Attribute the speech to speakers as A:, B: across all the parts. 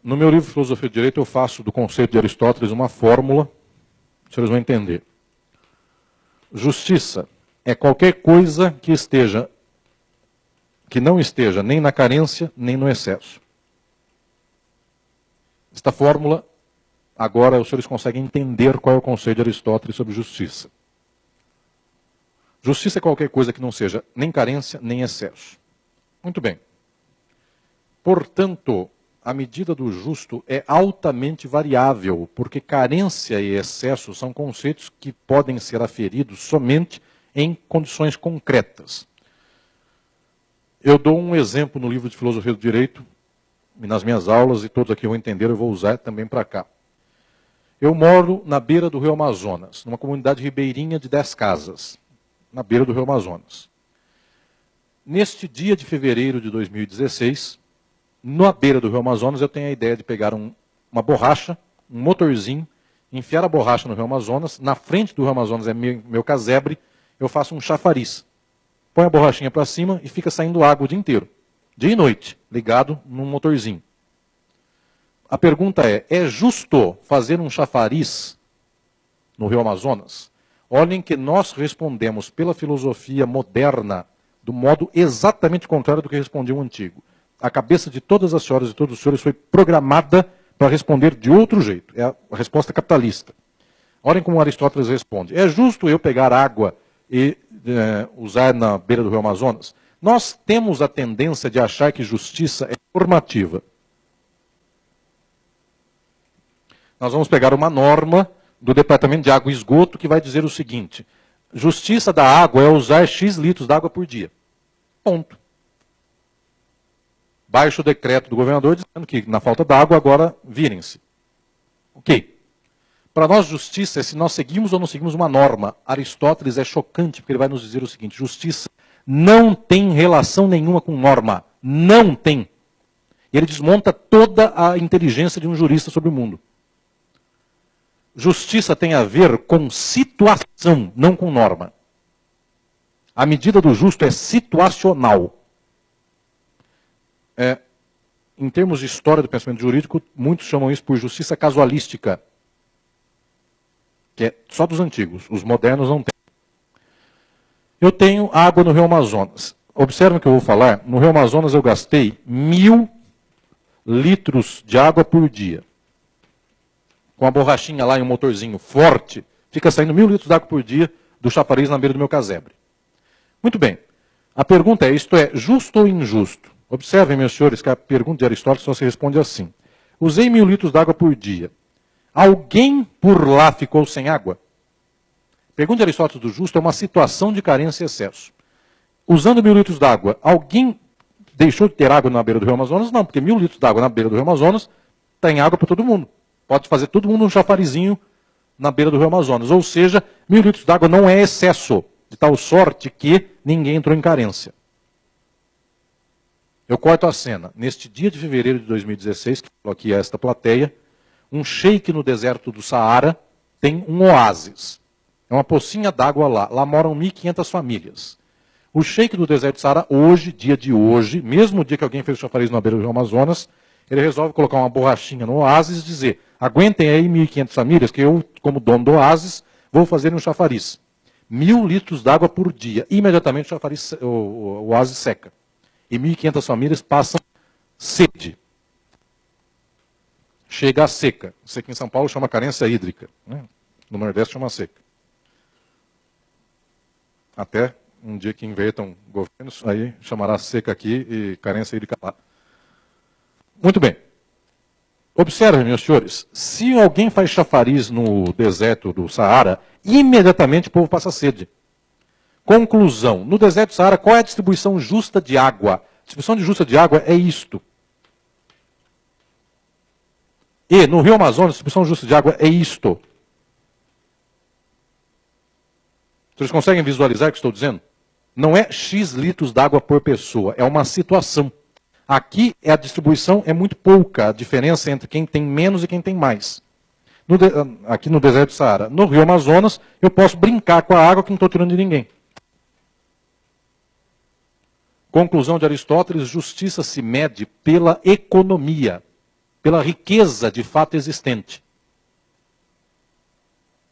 A: No meu livro Filosofia do Direito, eu faço do conceito de Aristóteles uma fórmula, os senhores vão entender. Justiça é qualquer coisa que não esteja nem na carência, nem no excesso. Esta fórmula, agora os senhores conseguem entender qual é o conceito de Aristóteles sobre justiça. Justiça é qualquer coisa que não seja nem carência, nem excesso. Muito bem. Portanto, a medida do justo é altamente variável, porque carência e excesso são conceitos que podem ser aferidos somente em condições concretas. Eu dou um exemplo no livro de Filosofia do Direito, e nas minhas aulas, e todos aqui vão entender, eu vou usar também para cá. Eu moro na beira do Rio Amazonas, numa comunidade ribeirinha de 10 casas, na beira do Rio Amazonas. Neste dia de fevereiro de 2016, na beira do Rio Amazonas, eu tenho a ideia de pegar uma borracha, um motorzinho, enfiar a borracha no Rio Amazonas, na frente do Rio Amazonas é meu casebre, eu faço um chafariz. Põe a borrachinha para cima e fica saindo água o dia inteiro. Dia e noite, ligado num motorzinho. A pergunta é justo fazer um chafariz no Rio Amazonas? Olhem que nós respondemos pela filosofia moderna do modo exatamente contrário do que respondia o antigo. A cabeça de todas as senhoras e todos os senhores foi programada para responder de outro jeito. É a resposta capitalista. Olhem como Aristóteles responde. É justo eu pegar água e usar na beira do Rio Amazonas? Nós temos a tendência de achar que justiça é normativa. Nós vamos pegar uma norma do Departamento de Água e Esgoto que vai dizer o seguinte: justiça da água é usar X litros d'água por dia. Ponto. Baixa o decreto do governador dizendo que na falta d'água agora virem-se. Ok. Para nós justiça é se nós seguimos ou não seguimos uma norma. Aristóteles é chocante porque ele vai nos dizer o seguinte: justiça não tem relação nenhuma com norma. Não tem. E ele desmonta toda a inteligência de um jurista sobre o mundo. Justiça tem a ver com situação, não com norma. A medida do justo é situacional. Em termos de história do pensamento jurídico, muitos chamam isso por justiça casualística, que é só dos antigos, os modernos não têm. Eu tenho água no Rio Amazonas. Observem o que eu vou falar. No Rio Amazonas eu gastei 1.000 litros de água por dia. Com a borrachinha lá e um motorzinho forte, fica saindo 1.000 litros de água por dia do chafariz na beira do meu casebre. Muito bem. A pergunta é, isto é justo ou injusto? Observem, meus senhores, que a pergunta de Aristóteles só se responde assim. Usei 1.000 litros de água por dia. Alguém por lá ficou sem água? Pergunta de Aristóteles do justo é uma situação de carência e excesso. Usando 1.000 litros d'água, alguém deixou de ter água na beira do Rio Amazonas? Não, porque 1.000 litros d'água na beira do Rio Amazonas tem água para todo mundo. Pode fazer todo mundo um chafarizinho na beira do Rio Amazonas. Ou seja, 1.000 litros d'água não é excesso, de tal sorte que ninguém entrou em carência. Eu corto a cena. Neste dia de fevereiro de 2016, que falou aqui a esta plateia, um sheik no deserto do Saara tem um oásis. É uma pocinha d'água lá. Lá moram 1.500 famílias. O sheik do deserto do Saara, hoje, dia de hoje, mesmo dia que alguém fez o chafariz na beira do Rio Amazonas, ele resolve colocar uma borrachinha no oásis e dizer: aguentem aí 1.500 famílias, que eu, como dono do oásis, vou fazer um chafariz. 1.000 litros d'água por dia. Imediatamente o chafariz, o oásis seca. E 1.500 famílias passam sede. Chega a seca. Seca em São Paulo chama carência hídrica. Né? No Nordeste chama seca. Até um dia que invertam governos, aí chamará seca aqui e carência hídrica lá. Muito bem. Observem, meus senhores, se alguém faz chafariz no deserto do Saara, imediatamente o povo passa sede. Conclusão, no deserto do Saara, qual é a distribuição justa de água? A distribuição justa de água é isto. E no Rio Amazonas, a distribuição justa de água é isto. Vocês conseguem visualizar o que estou dizendo? Não é X litros d'água por pessoa, é uma situação. Aqui a distribuição é muito pouca, a diferença entre quem tem menos e quem tem mais. Aqui no deserto do Saara. No Rio Amazonas, eu posso brincar com a água que não estou tirando de ninguém. Conclusão de Aristóteles: justiça se mede pela economia. pela riqueza de fato existente.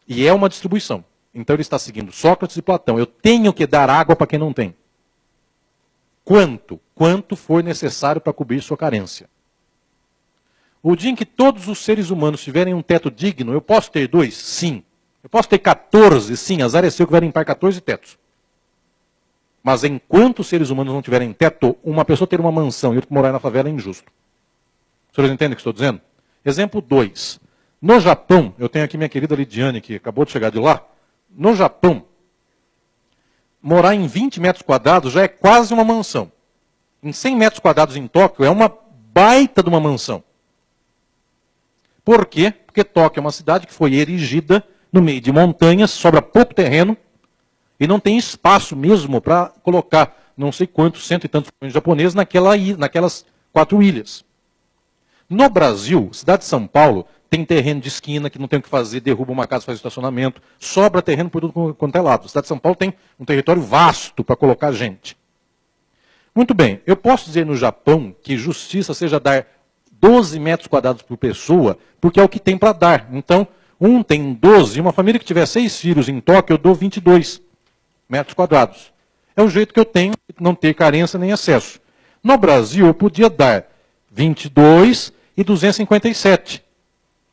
A: E é uma distribuição. Então ele está seguindo Sócrates e Platão. Eu tenho que dar água para quem não tem. Quanto? Quanto for necessário para cobrir sua carência. O dia em que todos os seres humanos tiverem um teto digno, eu posso ter 2? Sim. Eu posso ter 14? Sim. Azar é seu que vai limpar 14 tetos. Mas enquanto os seres humanos não tiverem teto, uma pessoa ter uma mansão e outra morar na favela é injusto. Os senhores entendem o que estou dizendo? Exemplo 2. No Japão, eu tenho aqui minha querida Lidiane, que acabou de chegar de lá. No Japão, morar em 20 metros quadrados já é quase uma mansão. Em 100 metros quadrados em Tóquio é uma baita de uma mansão. Por quê? Porque Tóquio é uma cidade que foi erigida no meio de montanhas, sobra pouco terreno, e não tem espaço mesmo para colocar não sei quantos, cento e tantos milhões de japoneses naquelas 4 ilhas. No Brasil, cidade de São Paulo, tem terreno de esquina que não tem o que fazer, derruba uma casa, faz estacionamento, sobra terreno por tudo quanto é lado. A cidade de São Paulo tem um território vasto para colocar gente. Muito bem, eu posso dizer no Japão que justiça seja dar 12 metros quadrados por pessoa, porque é o que tem para dar. Então, um tem 12, uma família que tiver 6 filhos em Tóquio, eu dou 22 metros quadrados. É o jeito que eu tenho de não ter carência nem excesso. No Brasil, eu podia dar 22 e 257.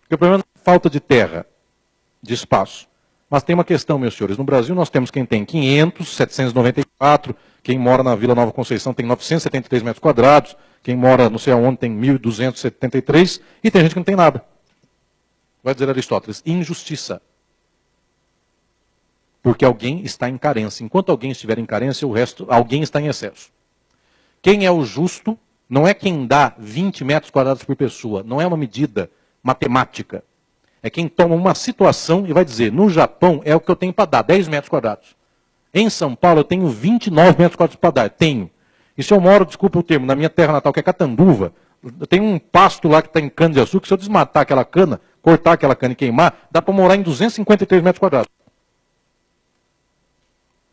A: Porque o problema não é falta de terra, de espaço. Mas tem uma questão, meus senhores. No Brasil, nós temos quem tem 500, 794, quem mora na Vila Nova Conceição tem 973 metros quadrados, quem mora não sei aonde tem 1.273, e tem gente que não tem nada. Vai dizer Aristóteles, injustiça. Porque alguém está em carência. Enquanto alguém estiver em carência, o resto, alguém está em excesso. Quem é o justo não é quem dá 20 metros quadrados por pessoa, não é uma medida matemática. É quem toma uma situação e vai dizer, no Japão é o que eu tenho para dar, 10 metros quadrados. Em São Paulo eu tenho 29 metros quadrados para dar, tenho. E se eu moro, desculpa o termo, na minha terra natal, que é Catanduva, eu tenho um pasto lá que está em cana de açúcar, se eu desmatar aquela cana, cortar aquela cana e queimar, dá para morar em 253 metros quadrados.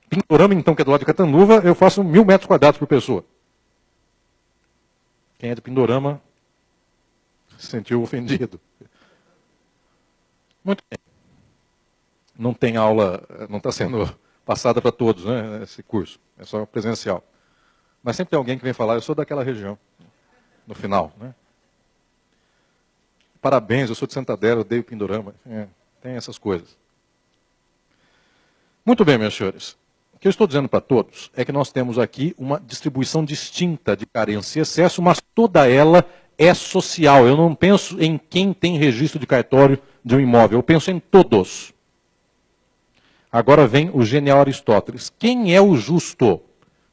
A: Pindorama, então, que é do lado de Catanduva, eu faço 1.000 metros quadrados por pessoa. Quem é de Pindorama se sentiu ofendido. Muito bem. Não tem aula, não está sendo passada para todos, né, esse curso. É só presencial. Mas sempre tem alguém que vem falar, eu sou daquela região, no final. Né? Parabéns, eu sou de Santa Adélia, eu odeio Pindorama. Tem essas coisas. Muito bem, meus senhores. O que eu estou dizendo para todos é que nós temos aqui uma distribuição distinta de carência e excesso, mas toda ela é social. Eu não penso em quem tem registro de cartório de um imóvel, eu penso em todos. Agora vem o genial Aristóteles. Quem é o justo?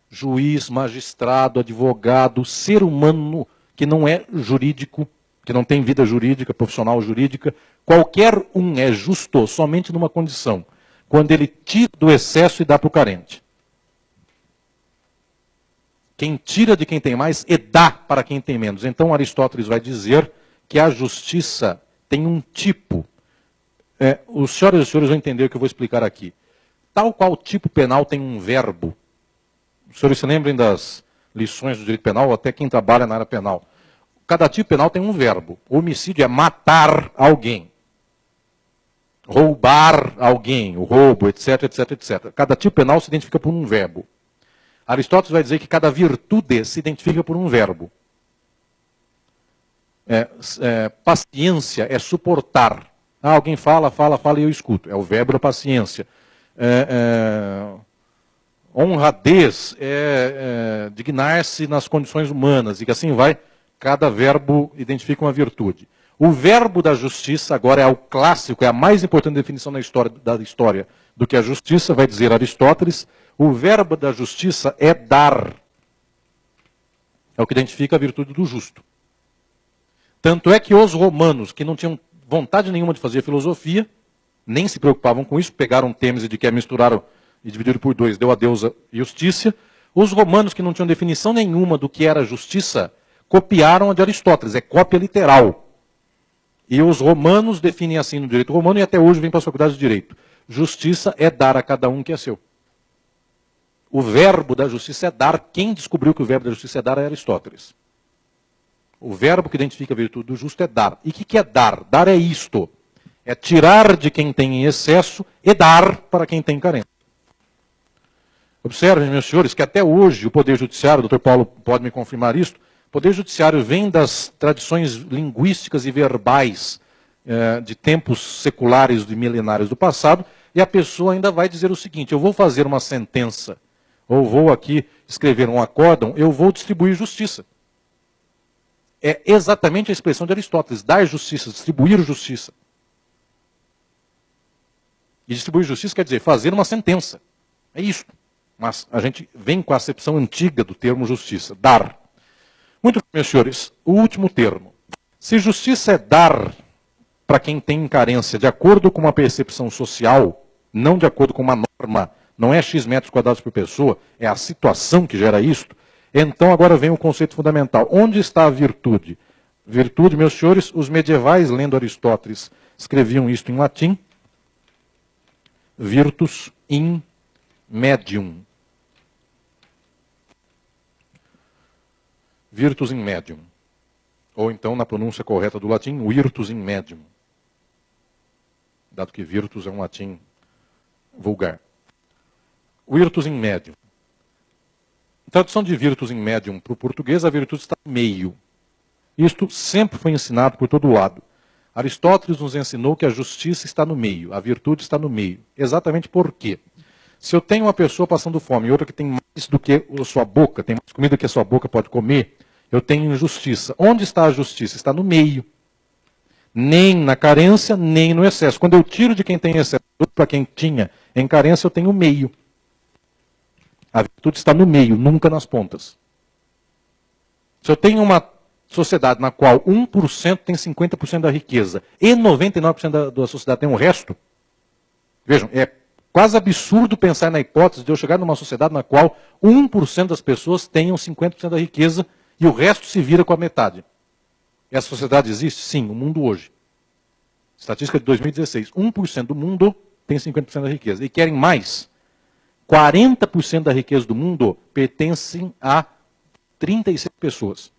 A: Juiz, magistrado, advogado, ser humano que não é jurídico, que não tem vida jurídica, profissional jurídica. Qualquer um é justo somente numa condição, quando ele tira do excesso e dá para o carente. Quem tira de quem tem mais e dá para quem tem menos. Então Aristóteles vai dizer que a justiça tem um tipo. Os senhoras e os senhores vão entender o que eu vou explicar aqui. Tal qual tipo penal tem um verbo. Os senhores se lembrem das lições do direito penal, ou até quem trabalha na área penal. Cada tipo penal tem um verbo. O homicídio é matar alguém. Roubar alguém, o roubo, etc, etc, etc. Cada tipo penal se identifica por um verbo. Aristóteles vai dizer que cada virtude se identifica por um verbo. Paciência é suportar. Alguém fala e eu escuto. É o verbo da paciência. Honradez é dignar-se nas condições humanas, e que assim vai, cada verbo identifica uma virtude. O verbo da justiça, agora é o clássico, é a mais importante definição da história do que a justiça, vai dizer Aristóteles, o verbo da justiça é dar. É o que identifica a virtude do justo. Tanto é que os romanos, que não tinham vontade nenhuma de fazer filosofia, nem se preocupavam com isso, pegaram Têmis e de que misturaram e dividiram por 2, deu a deusa Justícia. Os romanos, que não tinham definição nenhuma do que era justiça, copiaram a de Aristóteles, é cópia literal. E os romanos definem assim no direito romano, e até hoje vem para as faculdades de direito. Justiça é dar a cada um que é seu. O verbo da justiça é dar. Quem descobriu que o verbo da justiça é dar é Aristóteles. O verbo que identifica a virtude do justo é dar. E o que é dar? Dar é isto. É tirar de quem tem em excesso e dar para quem tem carência. Observem, meus senhores, que até hoje o Poder Judiciário, o doutor Paulo pode me confirmar isso, o Poder Judiciário vem das tradições linguísticas e verbais de tempos seculares e milenários do passado, e a pessoa ainda vai dizer o seguinte: eu vou fazer uma sentença, ou vou aqui escrever um acórdão, eu vou distribuir justiça. É exatamente a expressão de Aristóteles: dar justiça, distribuir justiça. E distribuir justiça quer dizer fazer uma sentença. É isso. Mas a gente vem com a acepção antiga do termo justiça, dar. Muito bem, meus senhores, o último termo. Se justiça é dar para quem tem carência de acordo com uma percepção social, não de acordo com uma norma, não é X metros quadrados por pessoa, é a situação que gera isto, então agora vem o conceito fundamental. Onde está a virtude? Virtude, meus senhores, os medievais, lendo Aristóteles, escreviam isto em latim: virtus in medium. Virtus in medium. Ou então, na pronúncia correta do latim, virtus in medium. Dado que virtus é um latim vulgar. Virtus in medium. A tradução de virtus in medium para o português, a virtude está no meio. Isto sempre foi ensinado por todo lado. Aristóteles nos ensinou que a justiça está no meio, a virtude está no meio. Exatamente por quê? Se eu tenho uma pessoa passando fome e outra que tem mais do que a sua boca, tem mais comida que a sua boca pode comer, eu tenho injustiça. Onde está a justiça? Está no meio. Nem na carência, nem no excesso. Quando eu tiro de quem tem excesso para quem tinha em carência, eu tenho o meio. A virtude está no meio, nunca nas pontas. Se eu tenho uma sociedade na qual 1% tem 50% da riqueza e 99% da sociedade tem o resto, vejam, é quase absurdo pensar na hipótese de eu chegar numa sociedade na qual 1% das pessoas tenham 50% da riqueza e o resto se vira com a metade. Essa sociedade existe? Sim, o mundo hoje. Estatística de 2016. 1% do mundo tem 50% da riqueza. E querem mais. 40% da riqueza do mundo pertencem a 36 pessoas.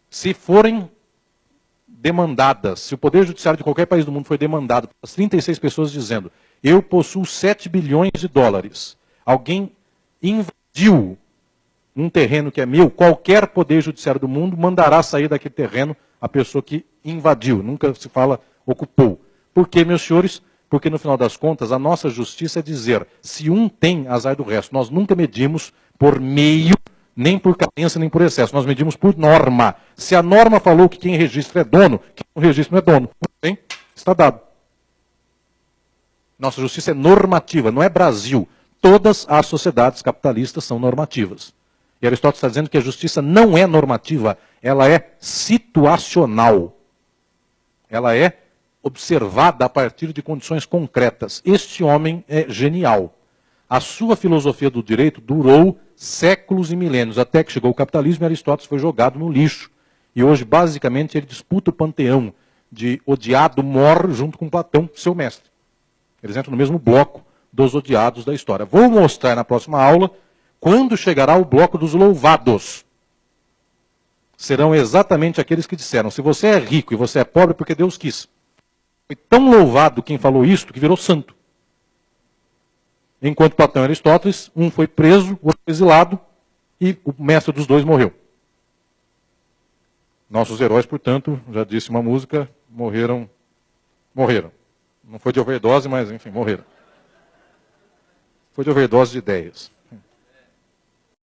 A: Se forem demandadas, se o Poder Judiciário de qualquer país do mundo for demandado pelas 36 pessoas dizendo: eu possuo 7 bilhões de dólares, alguém invadiu um terreno que é meu, qualquer Poder Judiciário do mundo mandará sair daquele terreno a pessoa que invadiu, nunca se fala ocupou. Por quê, meus senhores? Porque no final das contas a nossa justiça é dizer: se um tem, azar do resto. Nós nunca medimos por meio, nem por carência, nem por excesso. Nós medimos por norma. Se a norma falou que quem registra é dono, quem não registra não é dono. Bem, está dado. Nossa justiça é normativa, não é Brasil. Todas as sociedades capitalistas são normativas. E Aristóteles está dizendo que a justiça não é normativa, ela é situacional. Ela é observada a partir de condições concretas. Este homem é genial. A sua filosofia do direito durou séculos e milênios, até que chegou o capitalismo e Aristóteles foi jogado no lixo. E hoje, basicamente, ele disputa o panteão de odiado mor junto com Platão, seu mestre. Eles entram no mesmo bloco dos odiados da história. Vou mostrar na próxima aula quando chegará o bloco dos louvados. Serão exatamente aqueles que disseram: se você é rico e você é pobre, porque Deus quis. Foi tão louvado quem falou isto que virou santo. Enquanto Platão e Aristóteles, um foi preso, o outro foi exilado, e o mestre dos dois morreu. Nossos heróis, portanto, já disse uma música, morreram. Não foi de overdose, mas enfim, morreram. Foi de overdose de ideias.